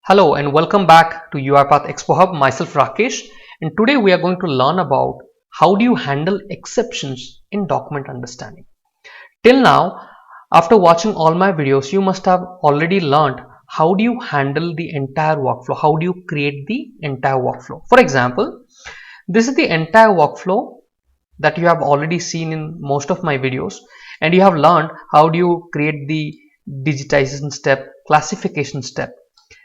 Hello and welcome back to Uipath ExpoHub. Myself Rakesh, and today we are going to learn about how do you handle exceptions in document understanding. Till now, after watching all my videos, you must have already learned how do you handle the entire workflow, how do you create the entire workflow. For example, this is the entire workflow that you have already seen in most of my videos, and you have learned how do you create the digitization step, classification step,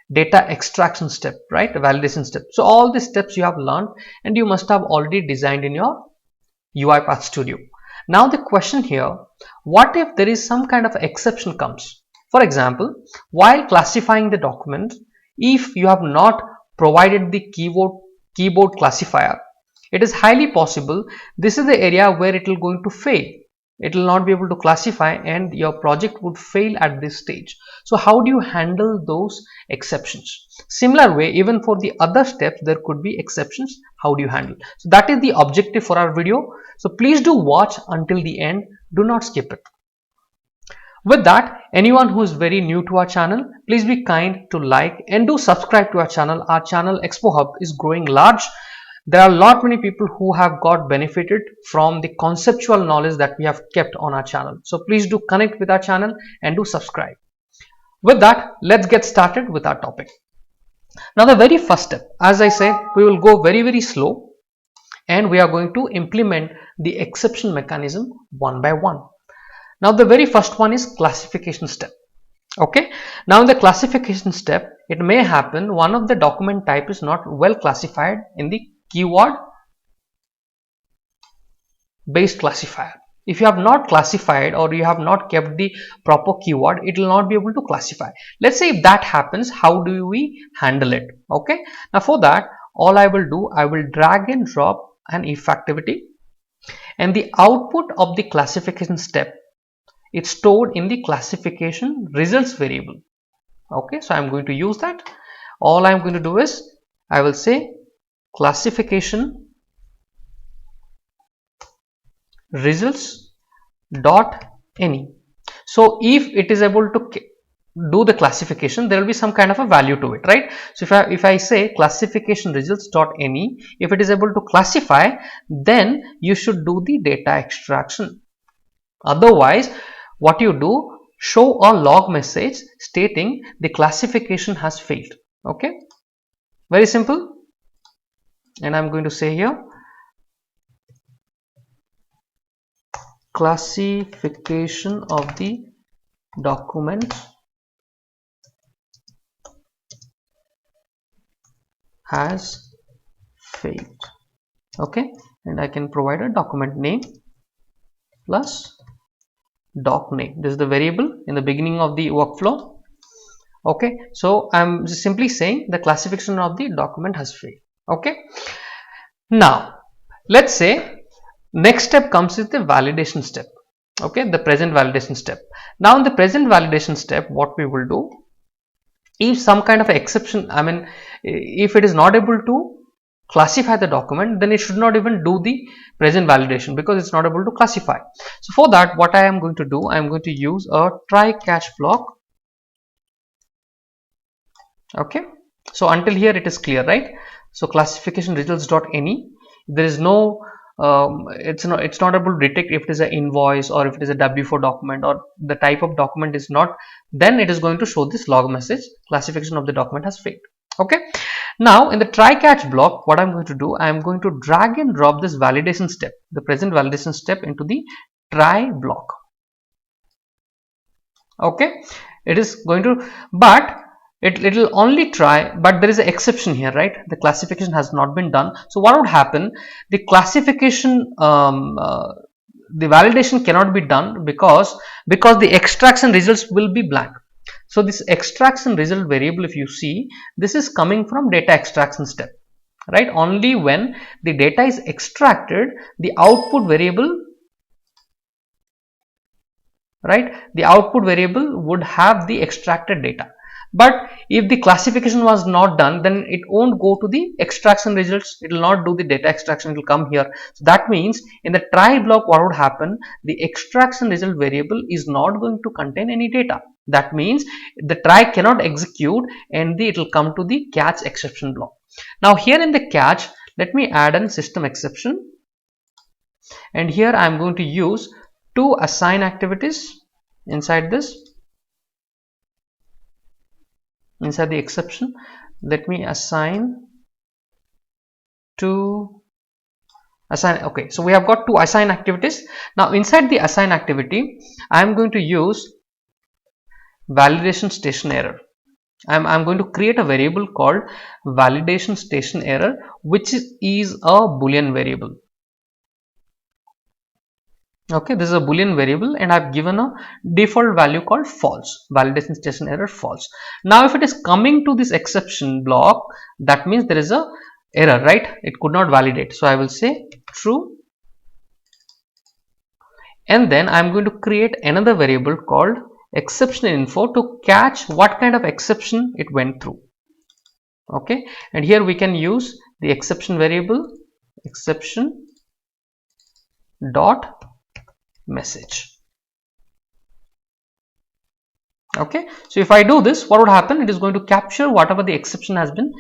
data extraction step, right, validation step. So all these steps you have learned and you must have already designed in your Uipath Studio. Now the question here, what if there is some kind of exception comes? For example, while classifying the document, if you have not provided the keyboard classifier, it is highly possible this is the area where it will going to fail. It will not be able to classify and your project would fail at this stage. So how do you handle those exceptions? Similar way, even for the other steps there could be exceptions. How do you handle? So that is the objective for our video. So please do watch until the end. Do not skip it. With that, anyone who is very new to our channel, please be kind to like and do subscribe to our channel. Our channel ExpoHub is growing large. There are a lot many people who have got benefited from the conceptual knowledge that we have kept on our channel. So please do connect with our channel and do subscribe. With that, let's get started with our topic. Now the very first step, as I said, we will go very slow and we are going to implement the exception mechanism one by one. Now the very first one is classification step. Okay, now in the classification step, it may happen one of the document type is not well classified in the keyword based classifier. If you have not classified or you have not kept the proper keyword, it will not be able to classify. Let's say if that happens, how do we handle it? Okay, now for that, all I will do, I will drag and drop an if activity, and the output of the classification step is stored in the classification results variable. Okay, so I'm going to use that. All I'm going to do is I will say classification results dot any. So if it is able to do the classification, there will be some kind of a value to it, right? So if I say classification results dot any, if it is able to classify, then you should do the data extraction. Otherwise, what you do, show a log message stating the classification has failed. Okay, very simple. And I'm going to say here classification of the document has failed. Okay, and I can provide a document name plus doc name. This is the variable in the beginning of the workflow. Okay, so I'm just simply saying the classification of the document has failed. Okay, now let's say next step comes with the validation step. Okay, the present validation step. Now in the present validation step, what we will do, if some kind of exception, I mean if it is not able to classify the document, then it should not even do the present validation because it's not able to classify. So for that, what I am going to do, I am going to use a try catch block. Okay, so until here it is clear, right? So classification results dot any, there is no it's not able to detect if it is an invoice or if it is a W4 document or the type of document is not, then it is going to show this log message classification of the document has failed. Okay, now in the try catch block, what I'm going to do, I'm going to drag and drop this validation step, the present validation step, into the try block. Okay, it is going to, but it will only try, but there is an exception here, right? The classification has not been done. So what would happen, the classification the validation cannot be done because the extraction results will be blank. So this extraction result variable, if you see, this is coming from data extraction step, right? Only when the data is extracted, the output variable, right, the output variable would have the extracted data. But if the classification was not done, then it won't go to the extraction results. It will not do the data extraction. It will come here. So that means in the try block, what would happen? The extraction result variable is not going to contain any data. That means the try cannot execute, and it will come to the catch exception block. Now here in the catch, let me add an system exception, and here I am going to use two assign activities inside this. Inside the exception, let me assign to assign. Okay, so we have got two assign activities. Now inside the assign activity, I am going to use validation station error. I'm going to create a variable called validation station error, which is a boolean variable. Okay, this is a boolean variable, and I've given a default value called false. Validation station error false. Now if it is coming to this exception block, that means there is a error, right? It could not validate. So I will say true, and then I'm going to create another variable called exception info to catch what kind of exception it went through. Okay, and here we can use the exception variable exception dot message. Okay, so if I do this, what would happen? It is going to capture whatever the exception has been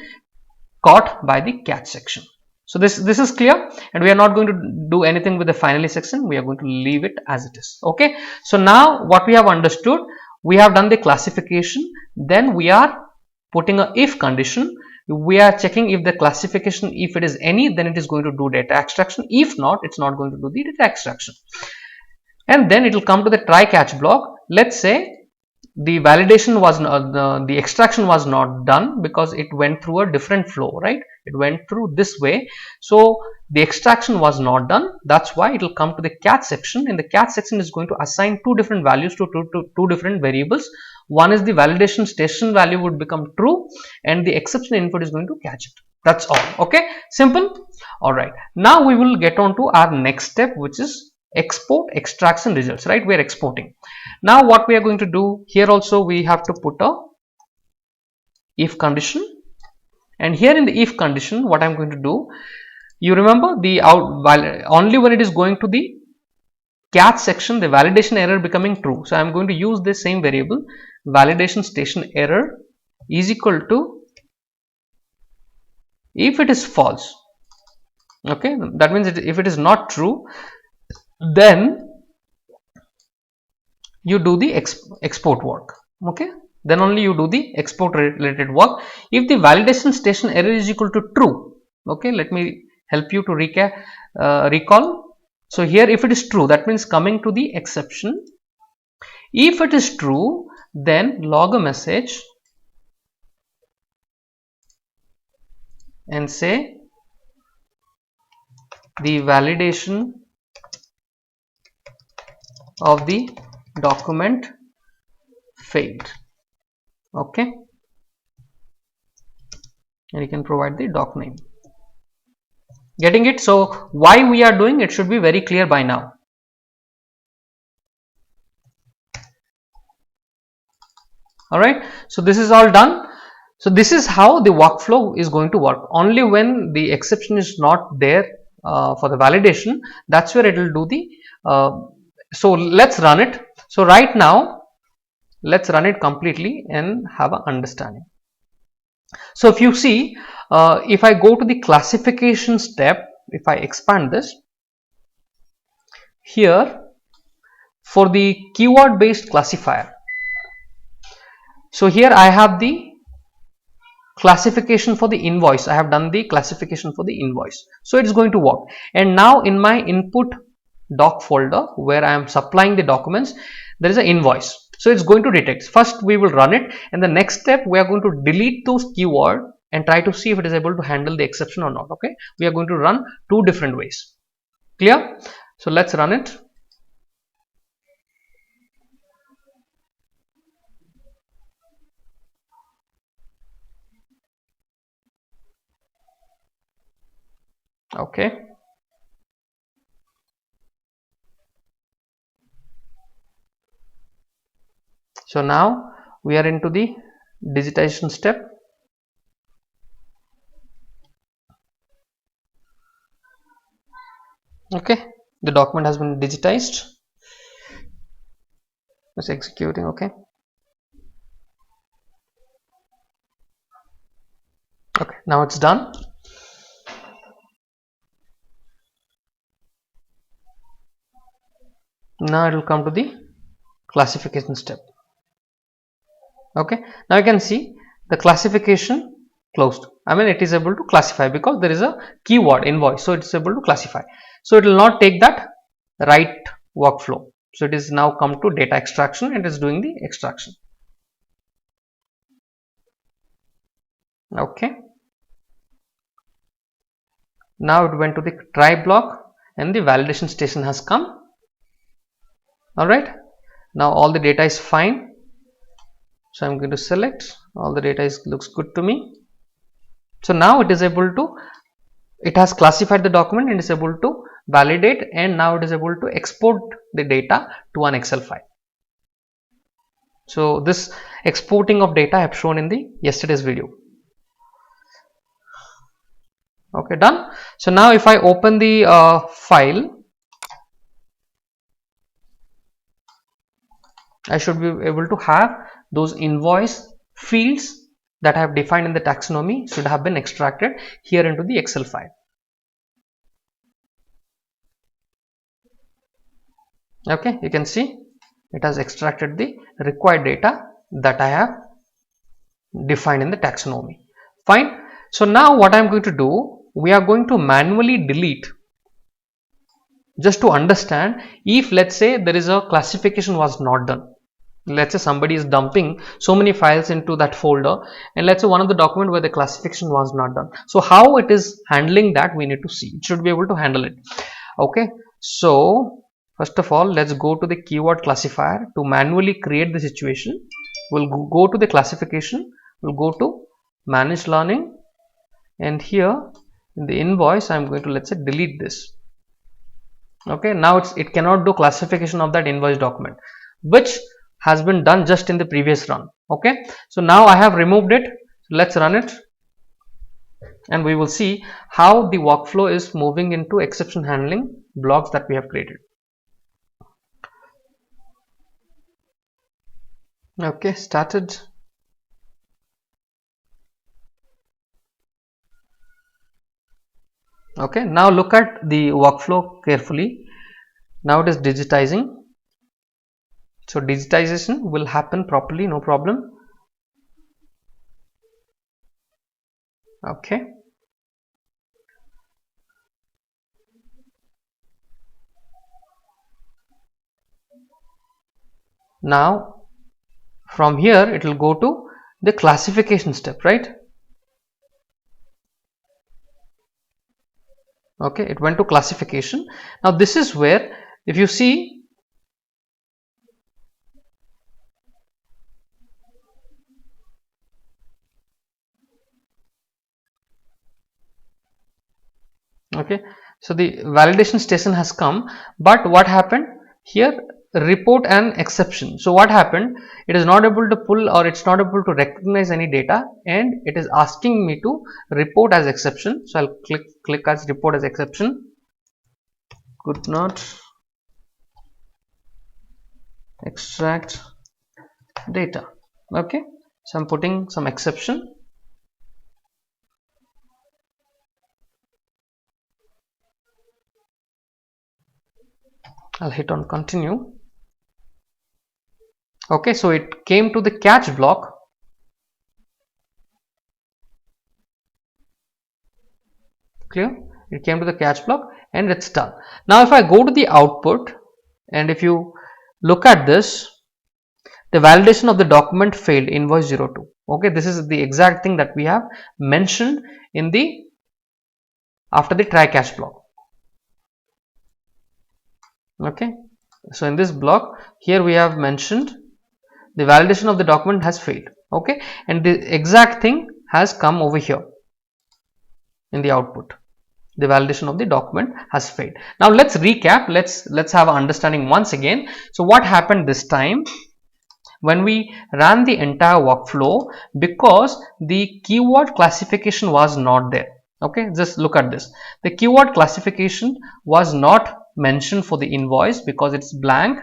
caught by the catch section. So this is clear, and we are not going to do anything with the finally section. We are going to leave it as it is. Okay, so now what we have understood, we have done the classification, then we are putting a if condition. We are checking if the classification, if it is any, then it is going to do data extraction. If not, it's not going to do the data extraction. And then it will come to the try catch block. Let's say the validation was the extraction was not done because it went through a different flow, right? It went through this way, so the extraction was not done. That's why it will come to the catch section, and the catch section is going to assign two different values to two different variables. One is the validation station value would become true, and the exception input is going to catch it. That's all. Okay, simple. All right, now we will get on to our next step, which is export extraction results, right? We are exporting. Now what we are going to do here, also we have to put a if condition, and here in the if condition, what I'm going to do, you remember the only when it is going to the catch section, the validation error becoming true. So I'm going to use this same variable validation station error is equal to if it is false. Okay, that means if it is not true, then you do the export work. Okay, then only you do the export related work. If the validation station error is equal to true, okay, let me help you to recall. So here if it is true, that means coming to the exception. If it is true, then log a message and say the validation of the document failed. Okay, and you can provide the doc name. Getting it? So why we are doing it should be very clear by now. All right, so this is all done. So this is how the workflow is going to work. Only when the exception is not there for the validation, that's where it will do the so let's run it. So right now let's run it completely and have an understanding. So if you see, if I go to the classification step, if I expand this here for the keyword based classifier, so here I have the classification for the invoice. I have done the classification for the invoice, so it's going to work. And now in my input doc folder where I am supplying the documents, there is an invoice, so it's going to detect. First we will run it, and the next step we are going to delete those keyword and try to see if it is able to handle the exception or not. Okay, we are going to run two different ways. Clear? So let's run it. Okay, so now we are into the digitization step. Okay, the document has been digitized. It's executing. Okay. Okay, now it's done. Now it will come to the classification step. Okay, now you can see the classification closed. I mean, it is able to classify because there is a keyword invoice, so it is able to classify. So it will not take that right workflow. So it is now come to data extraction and it is doing the extraction. Okay, now it went to the try block and the validation station has come. All right, now all the data is fine. So I'm going to select all the data looks good to me. So now it is able to, it has classified the document and is able to validate, and now it is able to export the data to an Excel file. So this exporting of data I have shown in the yesterday's video. Okay, done. So now if I open the file, I should be able to have those invoice fields that I have defined in the taxonomy should have been extracted here into the Excel file. Okay, you can see it has extracted the required data that I have defined in the taxonomy. Fine. So now what I am going to do, we are going to manually delete, just to understand if let's say there is a classification was not done. Let's say somebody is dumping so many files into that folder, and let's say one of the document where the classification was not done. So how it is handling that, we need to see. It should be able to handle it. Okay, so first of all, let's go to the keyword classifier to manually create the situation. We'll go to the classification, we'll go to manage learning, and here in the invoice I'm going to, let's say, delete this. Okay, now it cannot do classification of that invoice document, which has been done just in the previous run. Okay, so now I have removed it. Let's run it and we will see how the workflow is moving into exception handling blocks that we have created. Okay, started. Okay, now look at the workflow carefully. Now it is digitizing. So digitization will happen properly, no problem. Okay. Now from here it will go to the classification step, right? Okay, it went to classification. Now this is where, if you see, okay, so the validation station has come, but what happened here, report an exception. So what happened, it is not able to pull, or it's not able to recognize any data, and it is asking me to report as exception. So I'll click as report as exception. Could not extract data. Okay, so I'm putting some exception. I'll hit on continue. Okay, so it came to the catch block. Clear? It came to the catch block and it's done. Now if I go to the output, and if you look at this, the validation of the document failed, invoice 02. Okay, this is the exact thing that we have mentioned in the after the try catch block. Okay, so in this block here we have mentioned the validation of the document has failed. Okay, and the exact thing has come over here in the output. The validation of the document has failed. Now let's recap. Let's have an understanding once again. So what happened this time? when we ran the entire workflow because the keyword classification was not there. Okay, just look at this. The keyword classification was not mentioned for the invoice because it's blank.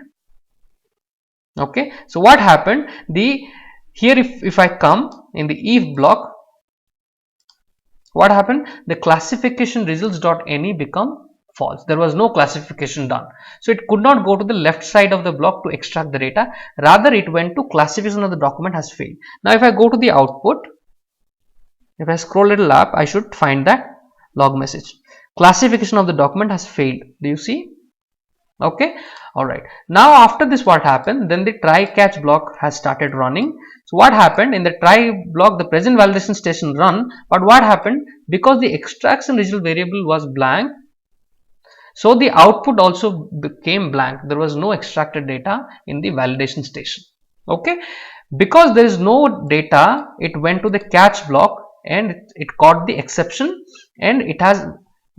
Okay, so what happened, here if I come in the if block, what happened, the classification results.any become false. There was no classification done, so it could not go to the left side of the block to extract the data, rather it went to classification of the document has failed. Now if I go to the output, if I scroll a little up, I should find that log message, classification of the document has failed. Do you see? Okay, all right. Now after this, what happened, then the try catch block has started running. So what happened, in the try block the present validation station run, but what happened, because the extraction result variable was blank, so the output also became blank. There was no extracted data in the validation station. Okay, because there is no data, it went to the catch block and it caught the exception, and it has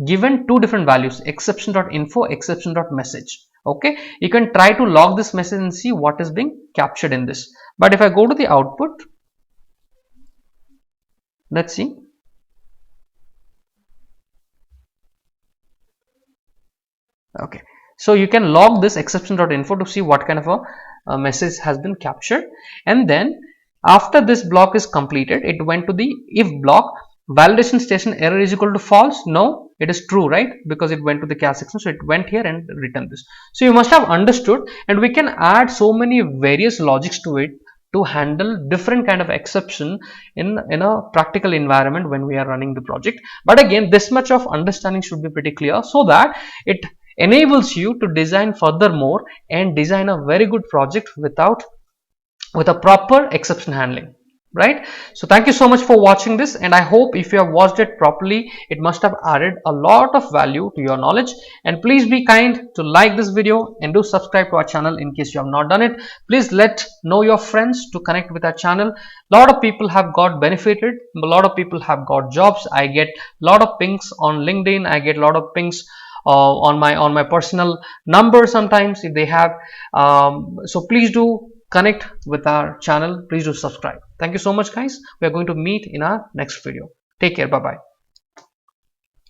given two different values, exception.info, exception.message. Okay, you can try to log this message and see what is being captured in this. But if I go to the output, let's see. Okay, so you can log this exception.info to see what kind of a message has been captured. And then after this block is completed, it went to the if block, validation station error is equal to false. No, it is true, right? Because it went to the catch section, so it went here and returned this. So you must have understood, and we can add so many various logics to it to handle different kind of exception in a practical environment when we are running the project. But again, this much of understanding should be pretty clear, so that it enables you to design furthermore and design a very good project with a proper exception handling, right? So thank you so much for watching this, and I hope if you have watched it properly, it must have added a lot of value to your knowledge. And please be kind to like this video and do subscribe to our channel in case you have not done it. Please let know your friends to connect with our channel. A lot of people have got benefited, a lot of people have got jobs. I get a lot of pings on LinkedIn, I get a lot of pings on my personal number sometimes if they have. So please do connect with our channel. Please do subscribe. Thank you so much, guys. We are going to meet in our next video. Take care. Bye bye.